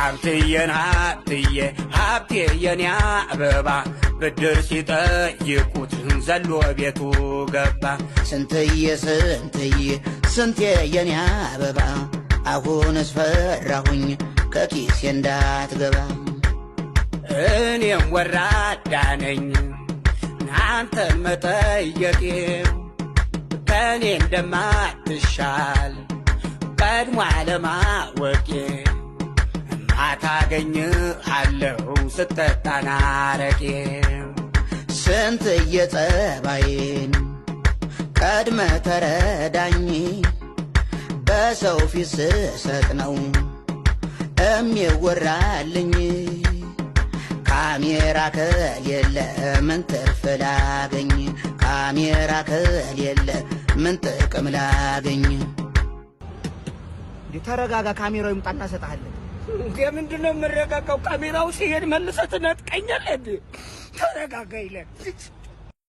ሀብትዬን ሀብትዬ ሀብቴ የኔ አበባ ብድር ሲጠይቁት ዘሎ ቤቱ ገባ። ስንትዬ ስንትዬ ስንቴ የኔ አበባ አሁንስ ፈራሁኝ ከኪሴ እንዳትገባ። እኔም ወራዳ ነኝ አንተን መጠየቄ ከእኔ እንደማትሻል ቀድሞ አለማወቄ ማታገኝሃለሁ ስትጠጣ አረቄ። ስንትዬ ጸባዬን ቀድመ ተረዳኝ በሰው ፊት ስሰጥ ነው የሚወራልኝ። ካሜራ ከሌለ ምን ትርፍ ላገኝ? ካሜራ ከሌለ ምን ጥቅም ላገኝ? ተረጋጋ፣ ካሜራው ይምጣና ሰጣለን። ምንድን ነው የምረጋጋው? ካሜራው ሲሄድ መልሰህ ትነጥቀኛለህ። ተረጋጋ ይለን